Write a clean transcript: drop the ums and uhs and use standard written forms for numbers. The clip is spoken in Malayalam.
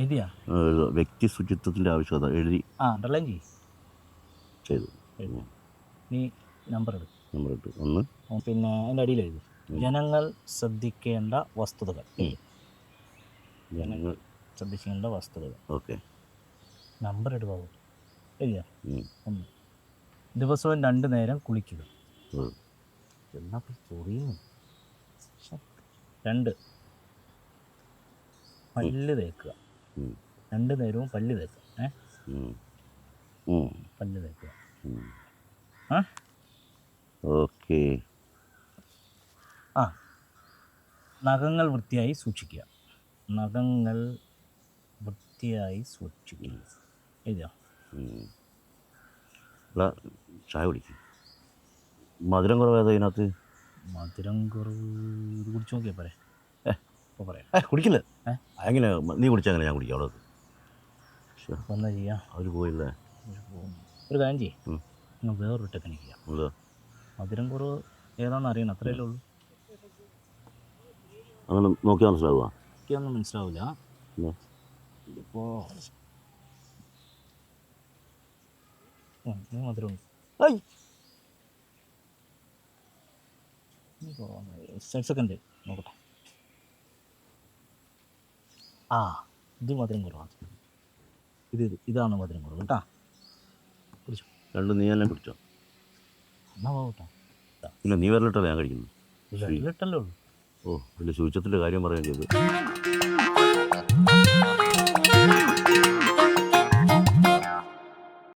എഴുതിയാ വ്യക്തി ശുചിത്വത്തിൻ്റെ ആവശ്യകത എഴുതി അണ്ടർലൈൻ ചെയ്തു. നീ നമ്പർ എടുക്കും. നമ്പർ ഇട്ട് ഒന്ന്. പിന്നെ അതിൻ്റെ അടിയിൽ എഴുതി ജനങ്ങൾ ശ്രദ്ധിക്കേണ്ട വസ്തുതകൾ. ജനങ്ങൾ ശ്രദ്ധിക്കേണ്ട വസ്തുതകൾ. ഓക്കെ. നമ്പർ ഇടുവാകും. എഴുതിയാ ഒന്ന്. ദിവസവും 2 നേരം കുളിക്കുക. എന്നാ ചൊറിയുന്നു. 2 പല്ല് തേക്കുക. 2 നേരവും പല്ല് തേക്കുക. പല്ല് തേക്കുക. ഓക്കെ. നഖങ്ങൾ വൃത്തിയായി സൂക്ഷിക്കുക. നഖങ്ങൾ വൃത്തിയായി സൂക്ഷിക്കുക. എഴുതിയോ? ചായ കുടിക്കും. മധുരം കുറവേതാ ഇതിനകത്ത്? മധുരം കുറവ് ഇത് കുടിച്ച് നോക്കിയാൽ പോരെ? ഇപ്പോൾ പറയാം. കുടിക്കില്ല. എങ്ങനെ നീ കുടിച്ചാൽ ഞാൻ കുടിക്കാം. അവിടെ എന്താ ചെയ്യാം? അവർ പോയില്ലേ? ഒരു കാര്യം ചെയ്യും. നിങ്ങൾ വേറൊരു ടെക്നിക്ക് ചെയ്യാം. മധുരം കുറവ് ഏതാണെന്ന് അറിയണം, അത്രയല്ലേ ഉള്ളൂ. അങ്ങനെ നോക്കിയാൽ മനസ്സിലാവുക? ഒന്നും മനസ്സിലാവില്ല. ഇപ്പോൾ മധുരമുണ്ട്. സെക്കൻഡ് നോക്കട്ടെ. ഇത് മധുരം കുറവാണ്. ഇതാണ് മധുരം കുറവ് കേട്ടാ. കുടിച്ചോ. 2 നീ എല്ലാം കുടിച്ചോ? എന്നാ പോകട്ടോ. പിന്നെ നീ വരലിട്ടല്ലേ ഞാൻ കഴിക്കുന്നു. വരലിട്ടല്ലേ ഉള്ളൂ. ഓ, വലിയ ശുചിത്വത്തിൻ്റെ കാര്യം പറയുകയും ചെയ്തു.